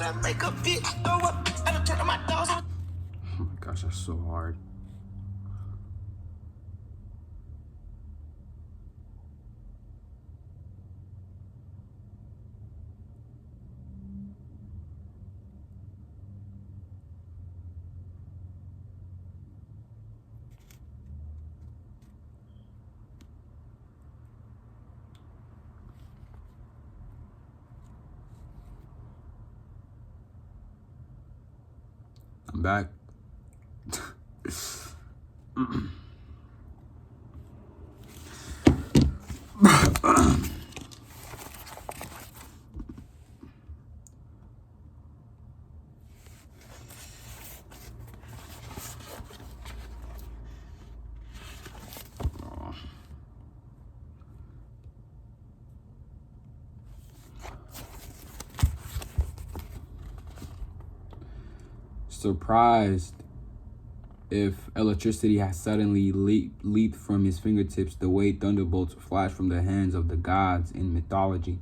Oh my gosh, that's so hard. I'm back. Surprised if electricity had suddenly leaped from his fingertips the way thunderbolts flash from the hands of the gods in mythology.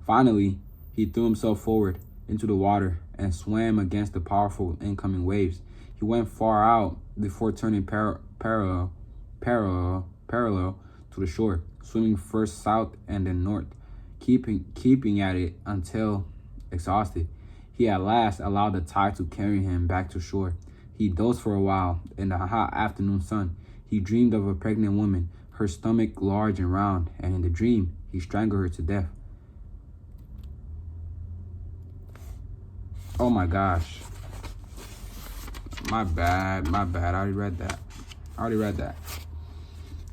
Finally, he threw himself forward into the water and swam against the powerful incoming waves. He went far out before turning parallel to the shore, swimming first south and then north, keeping at it until exhausted. He at last allowed the tide to carry him back to shore. He dozed for a while in the hot afternoon sun. He dreamed of a pregnant woman, her stomach large and round, and in the dream, he strangled her to death. Oh my gosh. My bad. I already read that.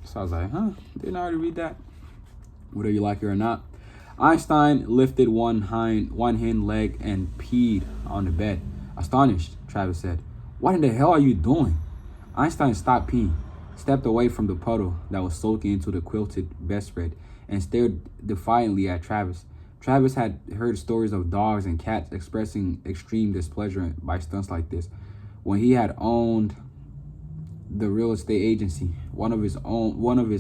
So I was like, didn't I already read that? Whether you like it or not. Einstein lifted one hind leg and peed on the bed. Astonished, Travis said, "What in the hell are you doing?" Einstein stopped peeing, stepped away from the puddle that was soaking into the quilted bedspread, and stared defiantly at Travis. Travis had heard stories of dogs and cats expressing extreme displeasure by stunts like this. When he had owned the real estate agency, one of his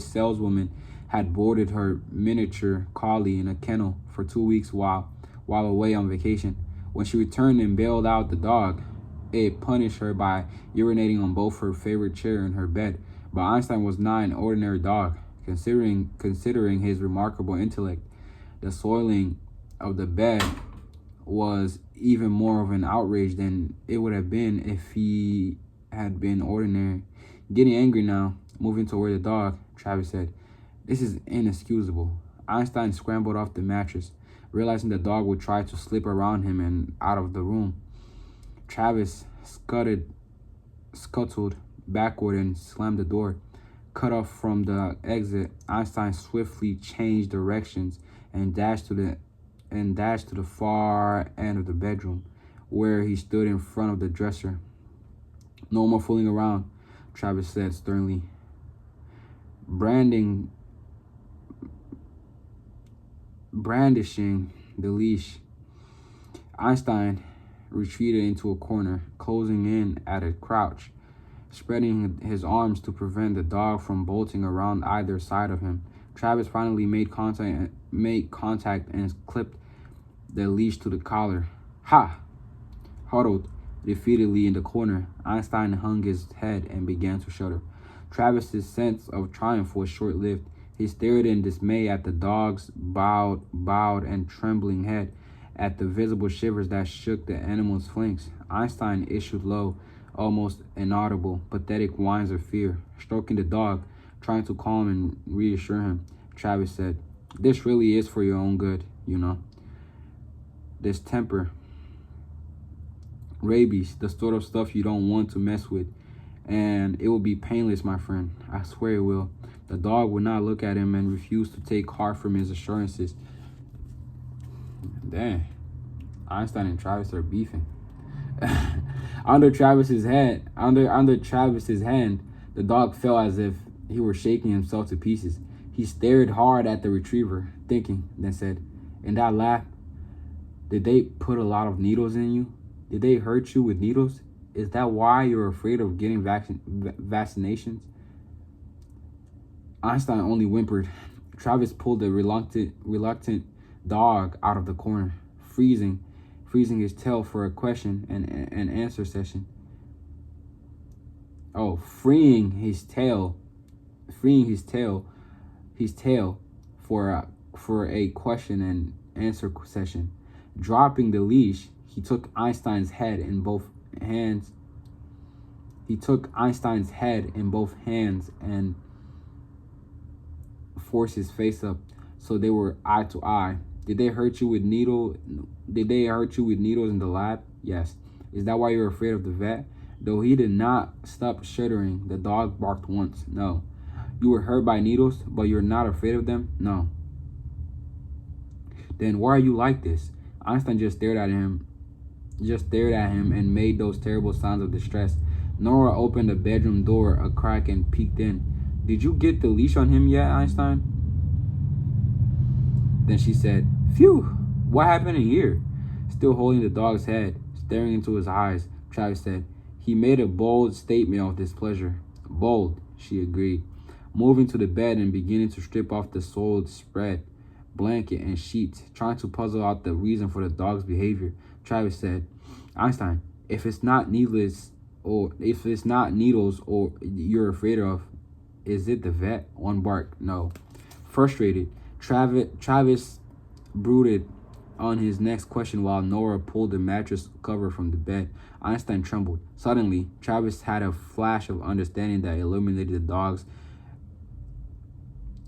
saleswomen had boarded her miniature collie in a kennel for 2 weeks while away on vacation. When she returned and bailed out the dog, it punished her by urinating on both her favorite chair and her bed. But Einstein was not an ordinary dog, considering his remarkable intellect. The soiling of the bed was even more of an outrage than it would have been if he had been ordinary. Getting angry now, moving toward the dog, Travis said, "This is inexcusable." Einstein scrambled off the mattress, realizing the dog would try to slip around him and out of the room. Travis scuttled backward and slammed the door. Cut off from the exit, Einstein swiftly changed directions and dashed to the far end of the bedroom, where he stood in front of the dresser. "No more fooling around," Travis said sternly. Brandishing the leash, Einstein retreated into a corner, closing in at a crouch, spreading his arms to prevent the dog from bolting around either side of him. Travis finally made contact and clipped the leash to the collar. "Ha!" Huddled defeatedly in the corner, Einstein hung his head and began to shudder. Travis's sense of triumph was short-lived. He stared in dismay at the dog's bowed and trembling head, at the visible shivers that shook the animal's flanks. Einstein issued low, almost inaudible, pathetic whines of fear. Stroking the dog, trying to calm and reassure him, Travis said, "This really is for your own good, you know. This temper, rabies, the sort of stuff you don't want to mess with. And it will be painless, my friend. I swear it will." The dog would not look at him and refused to take heart from his assurances. Dang. Einstein and Travis are beefing. Under Travis's hand, the dog fell as if he were shaking himself to pieces. He stared hard at the retriever, thinking, then said, "In that lap, did they put a lot of needles in you? Did they hurt you with needles? Is that why you're afraid of getting vaccinations?" Einstein only whimpered. Travis pulled the reluctant dog out of the corner, freezing freezing his tail for a question and answer session. Oh, freeing his tail for a question and answer session. Dropping the leash, he took Einstein's head in both hands. And forced his face up so they were eye to eye. Did they hurt you with needles in the lab? Yes. Is that why you're afraid of the vet? Though he did not stop shuddering, the dog barked once. No. You were hurt by needles, but you're not afraid of them? No. Then why are you like this? Einstein just stared at him and made those terrible sounds of distress. Nora opened the bedroom door a crack and peeked in. Did you get the leash on him yet, Einstein? Then she said, Phew, what happened in here? Still holding the dog's head, staring into his eyes, Travis said, he made a bold statement of displeasure. Bold, she agreed, moving to the bed and beginning to strip off the soiled spread, blanket, and sheets, trying to puzzle out the reason for the dog's behavior. Travis said, Einstein, if it's not needles or you're afraid of, is it the vet? One bark, no. Frustrated, Travis brooded on his next question while Nora pulled the mattress cover from the bed. Einstein trembled. Suddenly, Travis had a flash of understanding that illuminated the dog's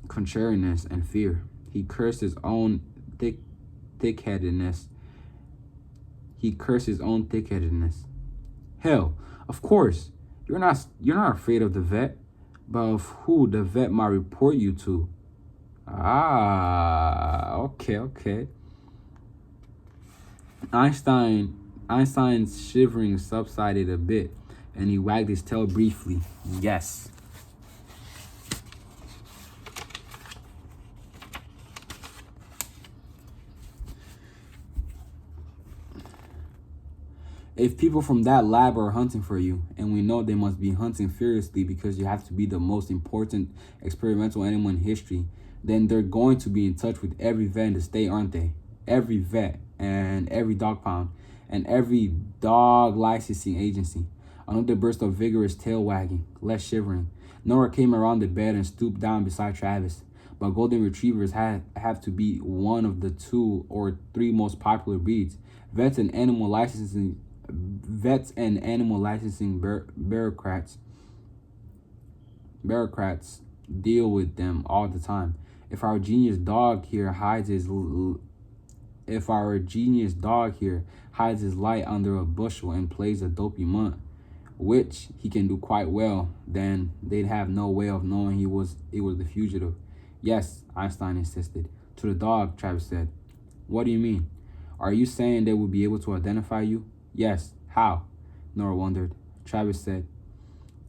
contrariness and fear. He cursed his own thick-headedness. Hell, of course, you're not afraid of the vet, but of who the vet might report you to. Okay. Einstein's shivering subsided a bit, and he wagged his tail briefly. Yes. If people from that lab are hunting for you, and we know they must be hunting furiously because you have to be the most important experimental animal in history, then they're going to be in touch with every vet in the state, aren't they? Every vet and every dog pound and every dog licensing agency. Another burst of vigorous tail wagging, less shivering. Nora came around the bed and stooped down beside Travis. But golden retrievers have to be one of the 2 or 3 most popular breeds. Vets and animal licensing bureaucrats deal with them all the time. If our genius dog here hides his light under a bushel and plays a dopey mutt, which he can do quite well, then they'd have no way of knowing it was the fugitive. Yes, Einstein insisted. To the dog, Travis said. What do you mean? Are you saying they will be able to identify you? Yes. How? Nora wondered. Travis said.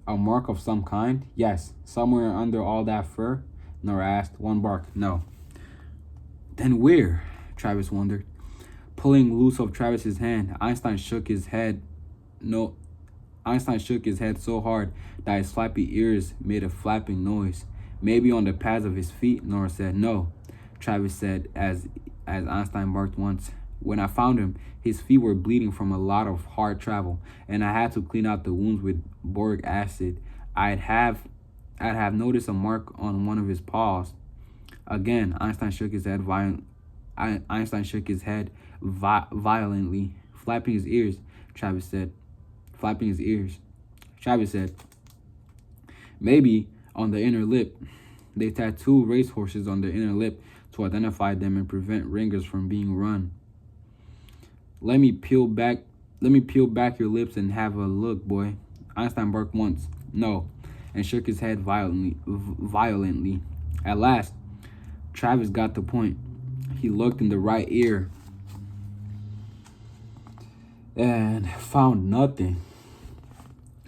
A mark of some kind? Yes. Somewhere under all that fur? Nora asked. One bark. No. Then where? Travis wondered. Pulling loose of Travis's hand, Einstein shook his head so hard that his flappy ears made a flapping noise. Maybe on the pads of his feet, Nora said. No, Travis said as Einstein barked once. When I found him, his feet were bleeding from a lot of hard travel, and I had to clean out the wounds with boric acid. I'd have noticed a mark on one of his paws. Again, Einstein shook his head violently, flapping his ears. Travis said, maybe on the inner lip. They tattoo racehorses on their inner lip to identify them and prevent ringers from being run. Let me peel back your lips and have a look, boy. Einstein barked once. No, and shook his head violently. At last, Travis got the point. He looked in the right ear and found nothing.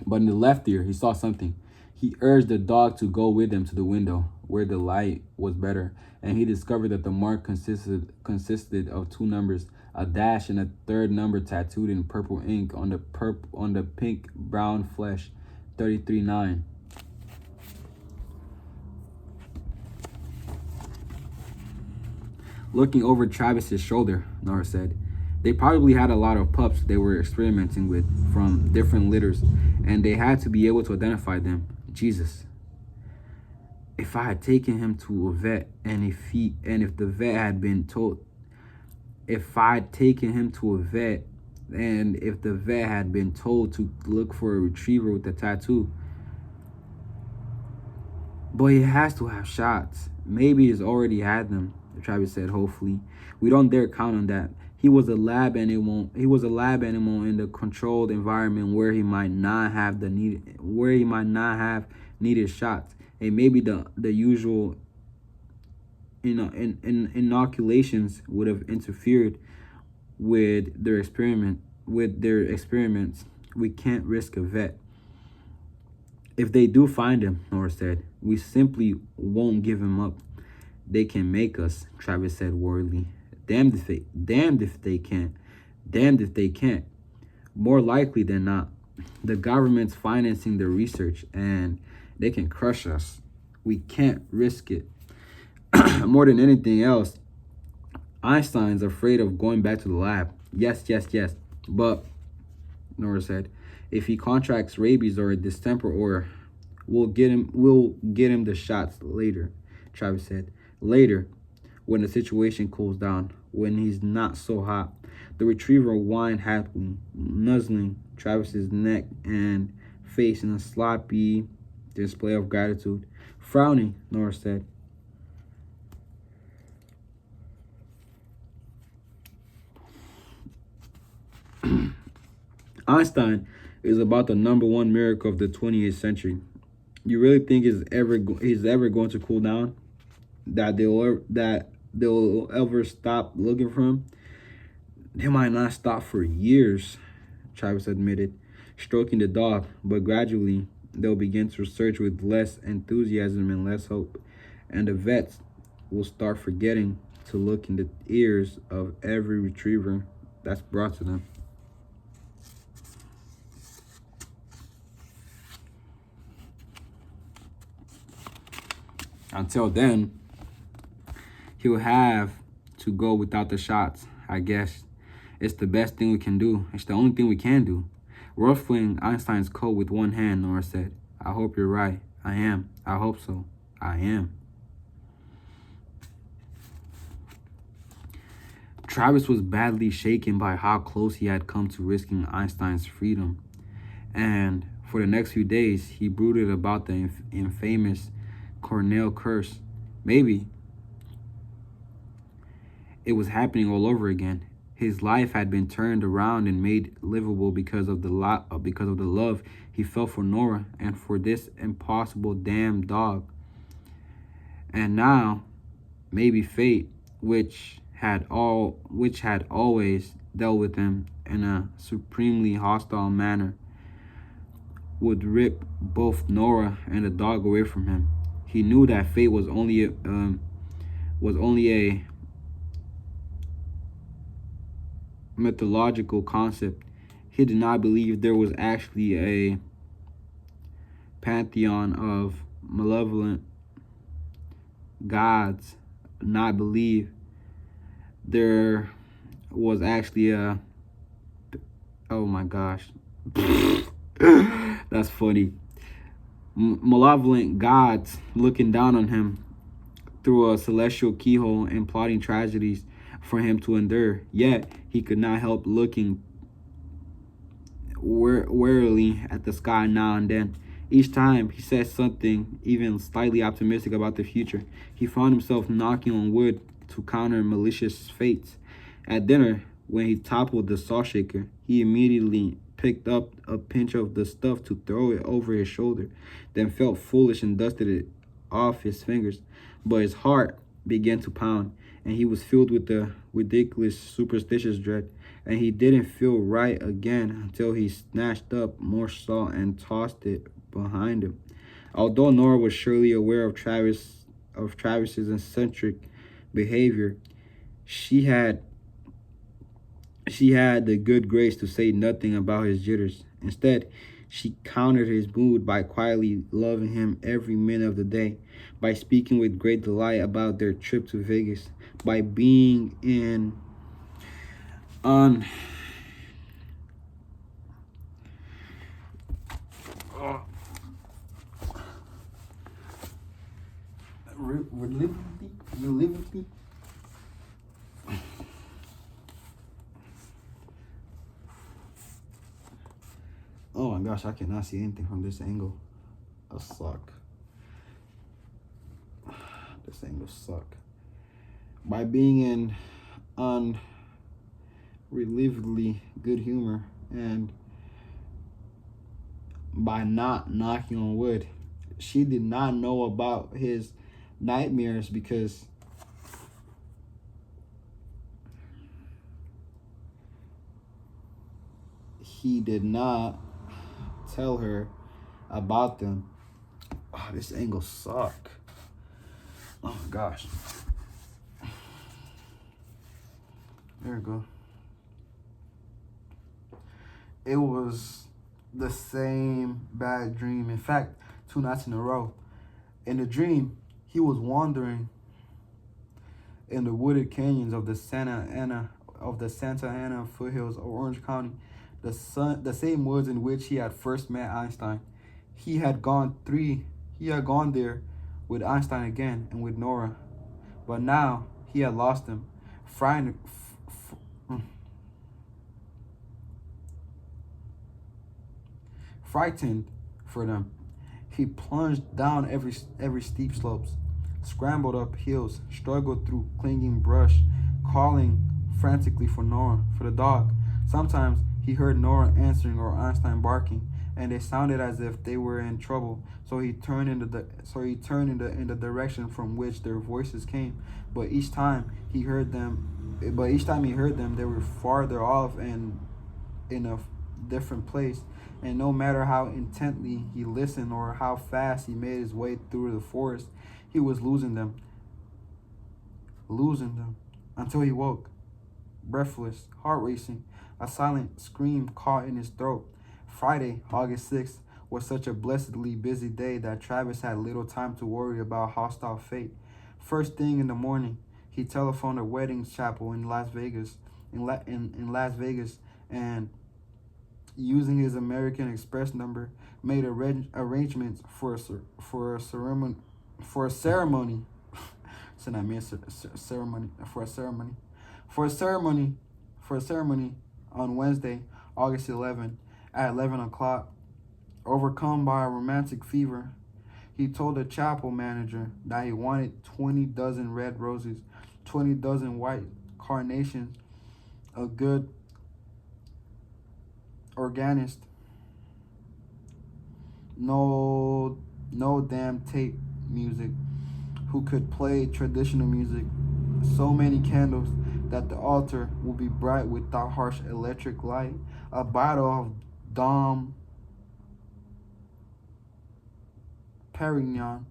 But in the left ear, he saw something. He urged the dog to go with him to the window, where the light was better, and he discovered that the mark consisted of 2 numbers, a dash and a 3rd number tattooed in purple ink on the pink-brown flesh, 33-9. Looking over Travis's shoulder, Nora said, They probably had a lot of pups they were experimenting with from different litters, and they had to be able to identify them. Jesus, if I had taken him to a vet, if the vet had been told, if I'd taken him to a vet, and if the vet had been told to look for a retriever with a tattoo, but he has to have shots. Maybe he's already had them, Travis said hopefully. We don't dare count on that. He was a lab animal. He was a lab animal in the controlled environment where he might not have needed shots. And maybe the usual inoculations would have interfered with their experiments. We can't risk a vet. If they do find him, Nora said, we simply won't give him up. They can make us, Travis said worriedly. Damned if they can't. Damned if they can't. More likely than not, the government's financing the research and they can crush us. We can't risk it. More than anything else, Einstein's afraid of going back to the lab. Yes. But, Nora said, if he contracts rabies or a distemper, or we'll get him the shots later, Travis said. Later, when the situation cools down, when he's not so hot. The retriever whined happily, nuzzling Travis's neck and face in a sloppy display of gratitude. Frowning, Nora said, Einstein is about the #1 miracle of the 28th century. You really think he's ever going to cool down? That they'll ever stop looking for him? They might not stop for years, Travis admitted, stroking the dog, but gradually they'll begin to search with less enthusiasm and less hope, and the vets will start forgetting to look in the ears of every retriever that's brought to them. Until then, he'll have to go without the shots, I guess. It's the best thing we can do. It's the only thing we can do. Ruffling Einstein's coat with one hand, Nora said, I hope you're right. I am. I hope so. I am. Travis was badly shaken by how close he had come to risking Einstein's freedom. And for the next few days, he brooded about the infamous Cornell curse. Maybe it was happening all over again. His life had been turned around and made livable because of the love he felt for Nora and for this impossible damn dog. And now, maybe fate, which had always dealt with him in a supremely hostile manner, would rip both Nora and the dog away from him. He knew that fate was only a mythological concept. He did not believe there was actually a pantheon of malevolent gods. Not believe there was actually a, oh my gosh, that's funny, malevolent gods looking down on him through a celestial keyhole and plotting tragedies for him to endure. Yet he could not help looking warily at the sky now and then. Each time he said something even slightly optimistic about the future, he found himself knocking on wood to counter malicious fates. At dinner, when he toppled the salt shaker, he immediately picked up a pinch of the stuff to throw it over his shoulder, then felt foolish and dusted it off his fingers. But his heart began to pound, and he was filled with the ridiculous, superstitious dread, and he didn't feel right again until he snatched up more salt and tossed it behind him. Although Nora was surely aware of Travis's eccentric behavior, she had the good grace to say nothing about his jitters. Instead, she countered his mood by quietly loving him every minute of the day, by speaking with great delight about their trip to Vegas, by being in On relatively. Oh my gosh, I cannot see anything from this angle. I suck. This angle suck. By being in unrelievedly good humor and by not knocking on wood, she did not know about his nightmares because he did not tell her about them. Oh, this angle suck. Oh my gosh. There we go. It was the same bad dream. In fact, 2 nights in a row. In the dream, he was wandering in the wooded canyons of the Santa Ana foothills of Orange County, the same woods in which he had first met Einstein. He had gone there with Einstein again and with Nora, but now he had lost them. Frightened for them, he plunged down every steep slopes, scrambled up hills, struggled through clinging brush, calling frantically for Nora, for the dog. Sometimes he heard Nora answering or Einstein barking, and they sounded as if they were in trouble. So he turned in the direction from which their voices came. But each time he heard them, they were farther off and in a different place. And no matter how intently he listened or how fast he made his way through the forest, he was losing them until he woke, breathless, heart racing, a silent scream caught in his throat. Friday, August 6th, was such a blessedly busy day that Travis had little time to worry about hostile fate. First thing in the morning, he telephoned a wedding chapel in Las Vegas, and using his American Express number, made arrangements for a ceremony. So I mean ceremony on Wednesday, August 11th at 11 o'clock. Overcome by a romantic fever, he told the chapel manager that he wanted 20 dozen red roses, 20 dozen white carnations, a good organist, no damn tape music, who could play traditional music, so many candles that the altar would be bright without harsh electric light, a bottle of Dom Perignon,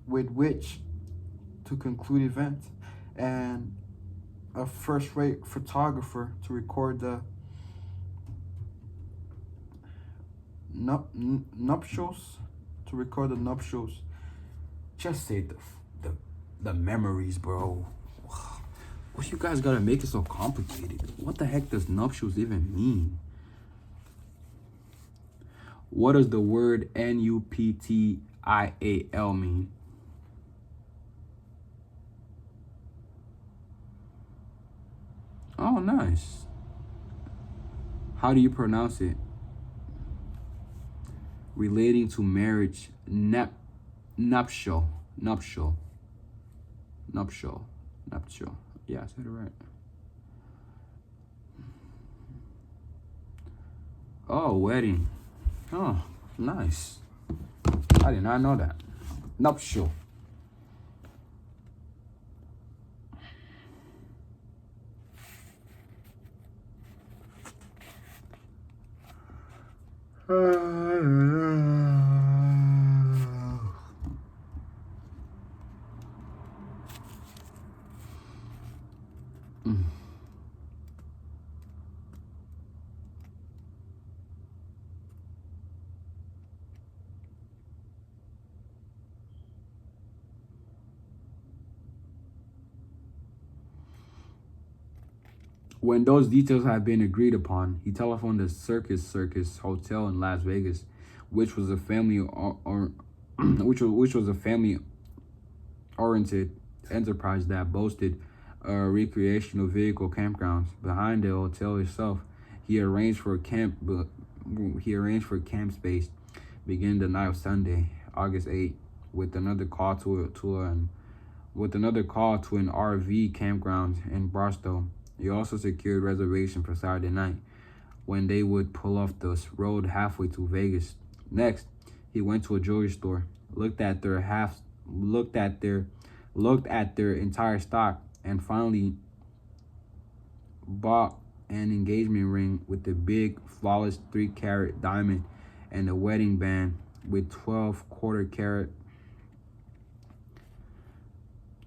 with which to conclude events, and a first-rate photographer to record the nuptials. Just say the memories, bro. What you guys gotta make it so complicated? What the heck does nuptials even mean? What does the word nuptial mean? Oh, nice. How do you pronounce it? Relating to marriage, nuptial. Yeah, I said it right. Oh, wedding. Oh, nice. I did not know that. Nuptial. When those details had been agreed upon, he telephoned the Circus Hotel in Las Vegas, which was a family which was a family oriented enterprise that boasted recreational vehicle campgrounds. Behind the hotel itself, he arranged for camp space beginning the night of Sunday, August 8th, with another call to an RV campground in Barstow. He also secured reservation for Saturday night, when they would pull off the road halfway to Vegas. Next, he went to a jewelry store, looked at their entire stock, and finally bought an engagement ring with the big flawless 3-carat diamond and a wedding band with 12 quarter-carat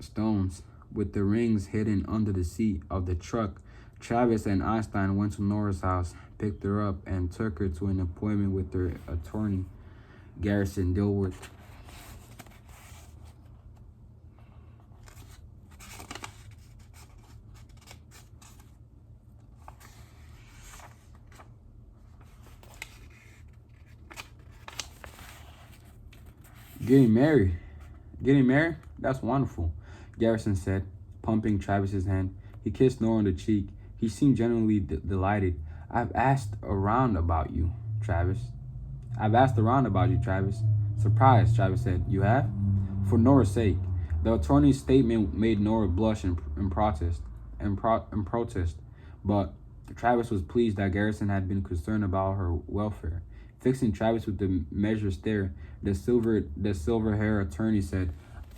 stones. With the rings hidden under the seat of the truck, Travis and Einstein went to Nora's house, picked her up, and took her to an appointment with their attorney, Garrison Dilworth. Getting married? That's wonderful, Garrison said, pumping Travis's hand. He kissed Nora on the cheek. He seemed genuinely delighted. I've asked around about you, Travis. Surprised, Travis said. You have? For Nora's sake. The attorney's statement made Nora blush in protest. But Travis was pleased that Garrison had been concerned about her welfare. Fixing Travis with the measured stare, the silver-haired attorney said,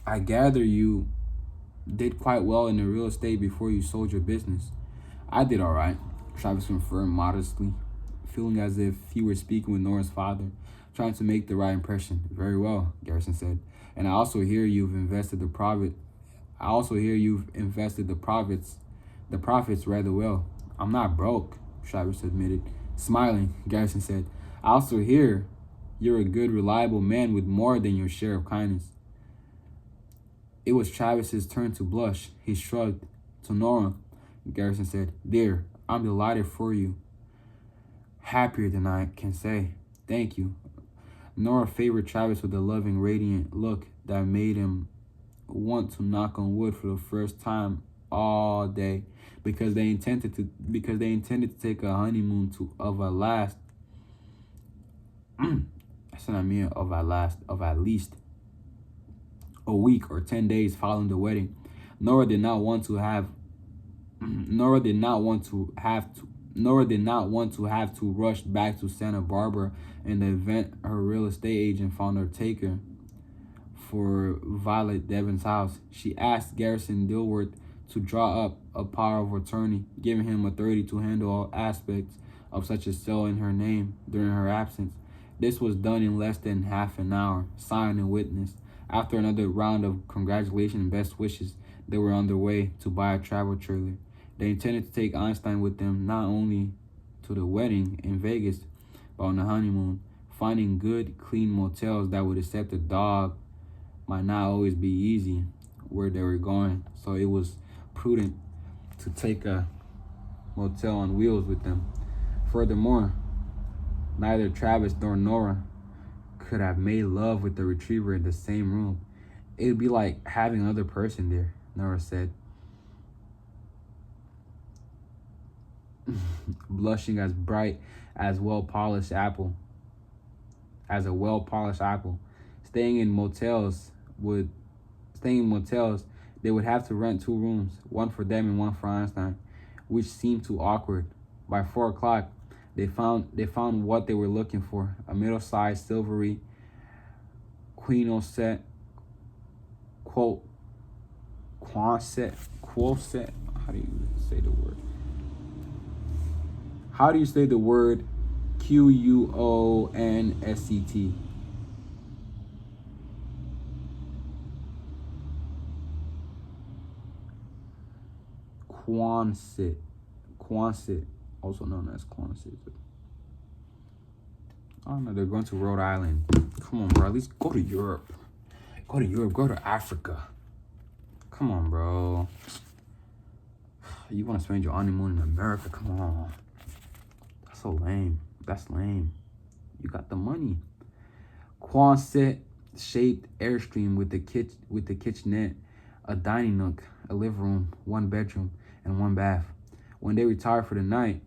I gather you did quite well in the real estate before you sold your business. I did all right, Travis confirmed modestly, feeling as if he were speaking with Nora's father, trying to make the right impression. Very well, Garrison said. And I also hear you've invested the profits rather well. I'm not broke, Travis admitted. Smiling, Garrison said, I also hear you're a good, reliable man with more than your share of kindness. It was Travis's turn to blush. He shrugged. To Nora, Garrison said, Dear, I'm delighted for you. Happier than I can say. Thank you. Nora favored Travis with a loving, radiant look that made him want to knock on wood for the first time all day, because they intended to take a honeymoon of at least a week or 10 days following the wedding. Nora did not want to have to rush back to Santa Barbara in the event her real estate agent found her taker for Violet Devon's house. She asked Garrison Dilworth to draw up a power of attorney, giving him authority to handle all aspects of such a sale in her name during her absence. This was done in less than half an hour, signed and witnessed. After another round of congratulations and best wishes, they were on their way to buy a travel trailer. They intended to take Einstein with them not only to the wedding in Vegas, but on the honeymoon. Finding good, clean motels that would accept a dog might not always be easy where they were going, so it was prudent to take a motel on wheels with them. Furthermore, neither Travis nor Nora could have made love with the retriever in the same room. It would be like having another person there, Nora said, blushing as bright as a well-polished apple. Staying in motels, they would have to rent 2 rooms, one for them and one for Einstein, which seemed too awkward. By 4 o'clock, they found what they were looking for: a middle-sized, silvery quinset. How do you say the word? How do you say the word Quonset? Quonset, also known as Koontz. Oh no, they're going to Rhode Island. Come on, bro. At least go to Europe. Go to Africa. Come on, bro. You want to spend your honeymoon in America? Come on. That's so lame. That's lame. You got the money. Quonset-shaped Airstream with the kitchenette, a dining nook, a living room, one bedroom, and one bath. When they retired for the night,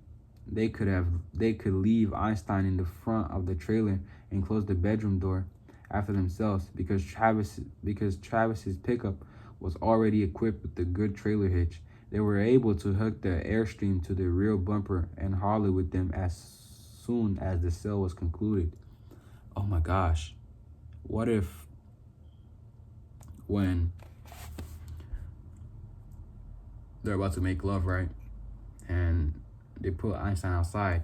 they could leave Einstein in the front of the trailer and close the bedroom door after themselves because Travis's pickup was already equipped with a good trailer hitch. They were able to hook the Airstream to the rear bumper and haul it with them as soon as the sale was concluded. Oh my gosh. What if when they're about to make love, right? And they put Einstein outside.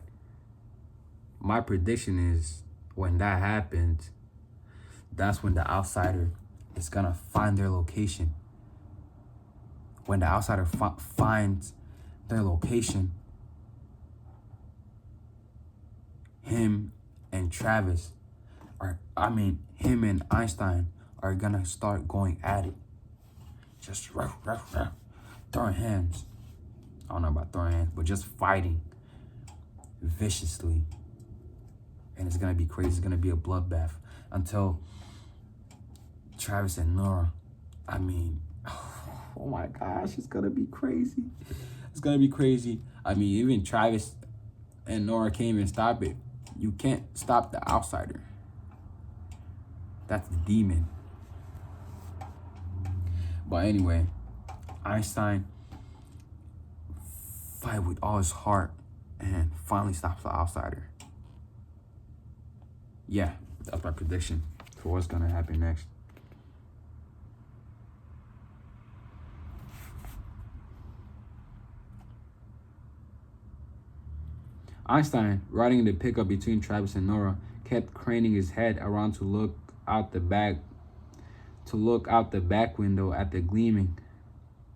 My prediction is when that happens, that's when the outsider is gonna find their location. When the outsider finds their location, him and him and Einstein are gonna start going at it. Just throwing hands. I don't know about throwing hands, but just fighting viciously. And it's gonna be crazy. It's gonna be a bloodbath until Travis and Nora, oh my gosh, it's gonna be crazy. It's gonna be crazy. Even Travis and Nora can't even stop it. You can't stop the outsider. That's the demon. But anyway, Einstein fight with all his heart and finally stops the outsider. Yeah, that's my prediction for what's gonna happen next. Einstein, riding in the pickup between Travis and Nora, kept craning his head around to look out the back window at the gleaming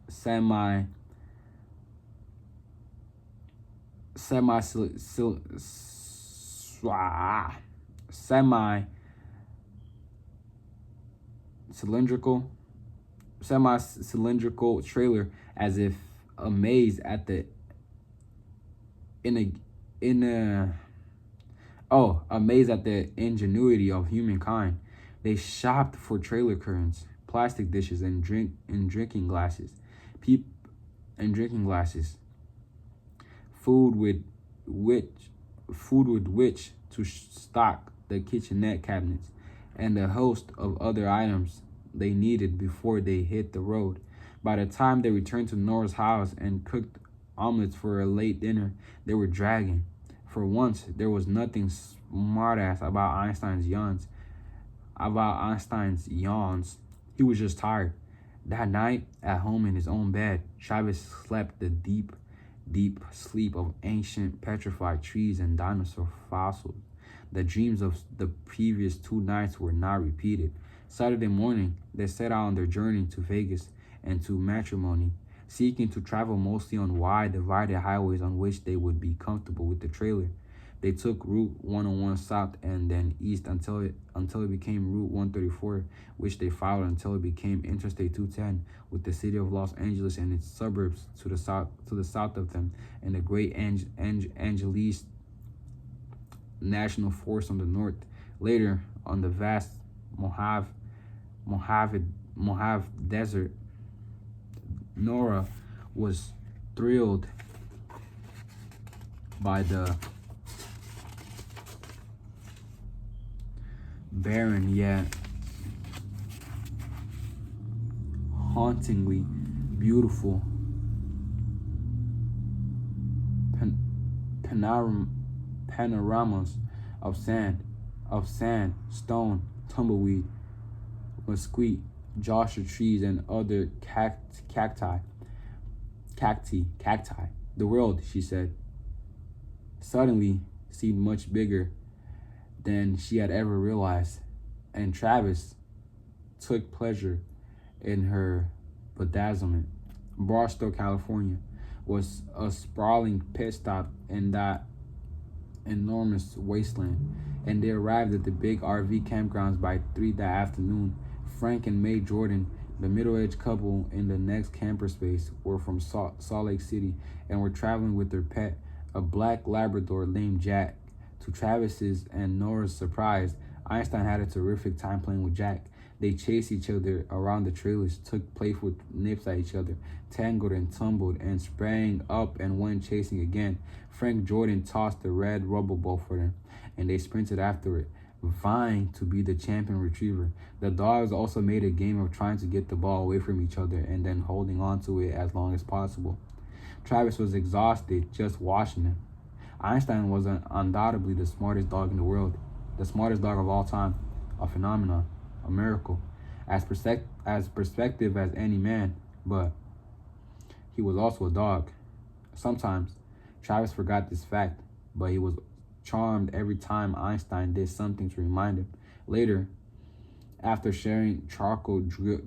semi-cylindrical trailer, as if amazed at the ingenuity of humankind. They shopped for trailer curtains, plastic dishes, and drinking glasses, food with which to stock the kitchenette cabinets, and a host of other items they needed before they hit the road. By the time they returned to Nora's house and cooked omelets for a late dinner, they were dragging. For once, there was nothing smartass about Einstein's yawns. He was just tired. That night, at home in his own bed, Travis slept the deep sleep of ancient petrified trees and dinosaur fossils. The dreams of the previous 2 nights were not repeated. Saturday morning, they set out on their journey to Vegas and to matrimony, seeking to travel mostly on wide, divided highways on which they would be comfortable with the trailer. They took Route 101 south and then east until it became Route 134, which they followed until it became Interstate 210, with the city of Los Angeles and its suburbs to the south of them, and the Great Angeles National Forest on the north. Later, on the vast Mojave Desert, Nora was thrilled by the barren yet hauntingly beautiful panoramas of sand, stone, tumbleweed, mesquite, joshua trees, and other cacti. The world, she said, suddenly seemed much bigger than she had ever realized, and Travis took pleasure in her bedazzlement. Barstow, California, was a sprawling pit stop in that enormous wasteland, and they arrived at the big RV campgrounds by 3 that afternoon. Frank and May Jordan The middle-aged couple in the next camper space were from Salt Lake City and were traveling with their pet, a black Labrador named Jack. To Travis's and Nora's surprise, Einstein had a terrific time playing with Jack. They chased each other around the trailers, took playful nips at each other, tangled and tumbled, and sprang up and went chasing again. Frank Jordan tossed the red rubber ball for them, and they sprinted after it, vying to be the champion retriever. The dogs also made a game of trying to get the ball away from each other and then holding on to it as long as possible. Travis was exhausted just watching them. Einstein was undoubtedly the smartest dog in the world, the smartest dog of all time, a phenomenon, a miracle, as perspective as any man, but he was also a dog. Sometimes Travis forgot this fact, but he was charmed every time Einstein did something to remind him. Later, after sharing charcoal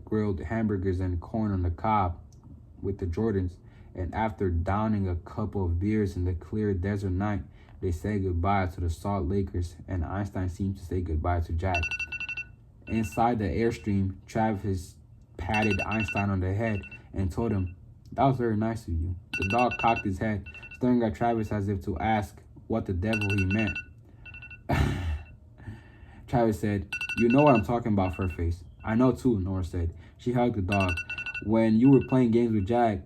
grilled hamburgers and corn on the cob with the Jordans, and after downing a couple of beers in the clear desert night, they said goodbye to the Salt Lakers, and Einstein seemed to say goodbye to Jack. Inside the Airstream, Travis patted Einstein on the head and told him, "That was very nice of you." The dog cocked his head, staring at Travis as if to ask what the devil he meant. Travis said, "You know what I'm talking about, Furface." "I know too," Nora said. She hugged the dog. "When you were playing games with Jack,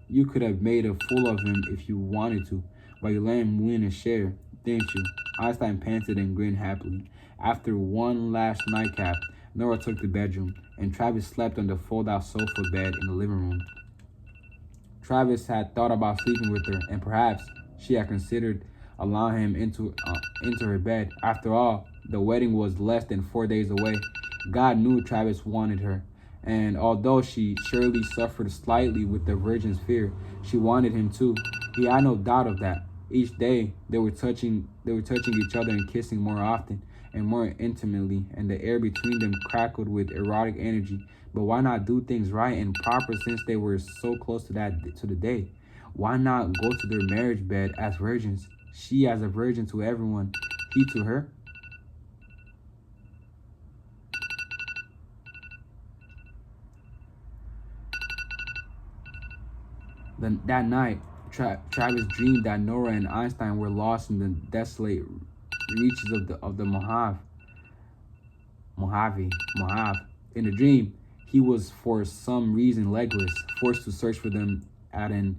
you could have made a fool of him if you wanted to, but you let him win his share, didn't you?" Einstein panted and grinned happily. After one last nightcap, Nora took the bedroom, and Travis slept on the fold-out sofa bed in the living room. Travis had thought about sleeping with her, and perhaps she had considered allowing him into her bed. After all, the wedding was less than 4 days away. God knew Travis wanted her, and although she surely suffered slightly with the virgin's fear, she wanted him too. He had no doubt of that. Each day they were touching each other and kissing more often and more intimately, and the air between them crackled with erotic energy. But why not do things right and proper since they were so close to the day? Why not go to their marriage bed as virgins? She as a virgin to everyone, he to her. That night, Travis dreamed that Nora and Einstein were lost in the desolate reaches of the Mojave. In the dream, he was for some reason legless, forced to search for them at an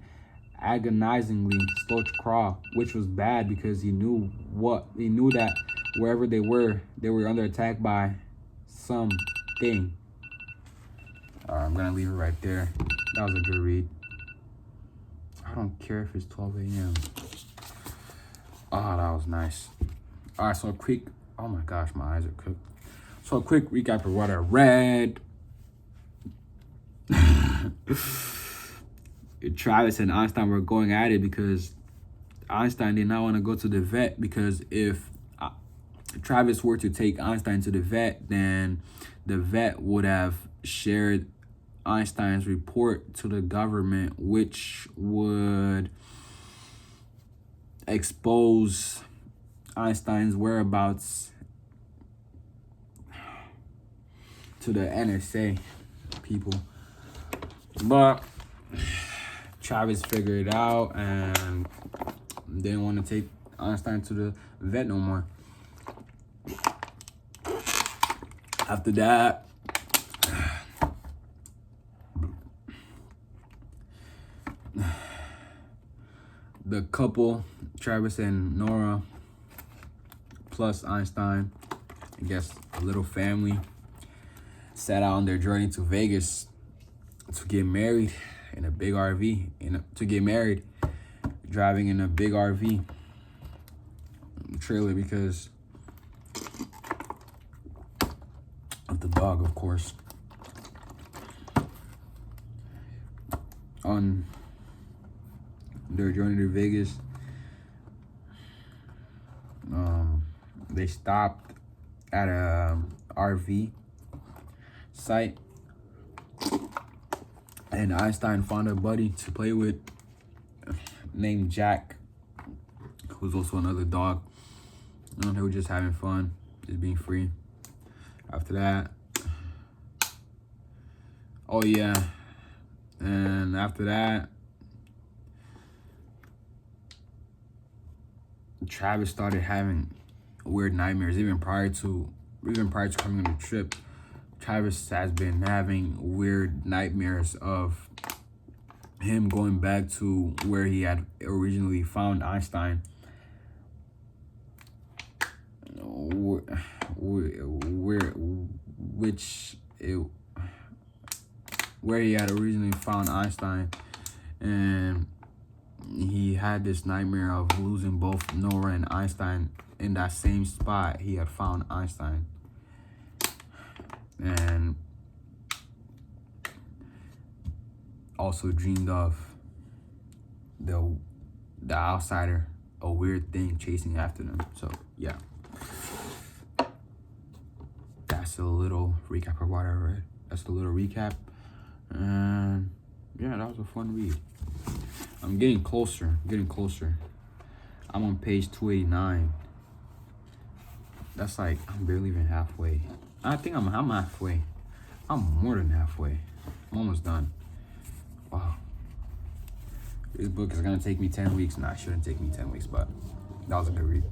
agonizingly slow crawl, which was bad because he knew that wherever they were under attack by something. I'm gonna leave it right there. That was a good read. I don't care if it's 12 a.m. Oh, that was nice. All right, so a quick, oh my gosh, my eyes are cooked. So a quick recap of what I read. Travis and Einstein were going at it because Einstein did not want to go to the vet, because if Travis were to take Einstein to the vet, then the vet would have shared Einstein's report to the government, which would expose Einstein's whereabouts to the NSA people. But Travis figured it out and didn't want to take Einstein to the vet no more. After that, the couple, Travis and Nora, plus Einstein, I guess a little family, set out on their journey to Vegas to get married in a big RV. Driving in a big RV trailer because of the dog, of course. On their journey to Vegas, they stopped at a RV site, and Einstein found a buddy to play with named Jack, who's also another dog. They were just having fun, just being free. After that, Oh yeah, and after that, Travis started having weird nightmares even prior to coming on the trip. Travis has been having weird nightmares of him going back to where he had originally found Einstein. Where he had originally found Einstein, and he had this nightmare of losing both Nora and Einstein in that same spot he had found Einstein. And also dreamed of the outsider, a weird thing chasing after them. So yeah, that's a little recap of what I read. That's a little recap, and yeah, that was a fun read. I'm getting closer. I'm on page 289. That's like, I'm barely even halfway. I think I'm halfway. I'm more than halfway. I'm almost done. Wow. This book is gonna take me 10 weeks. Nah, it shouldn't take me 10 weeks, but that was a good read.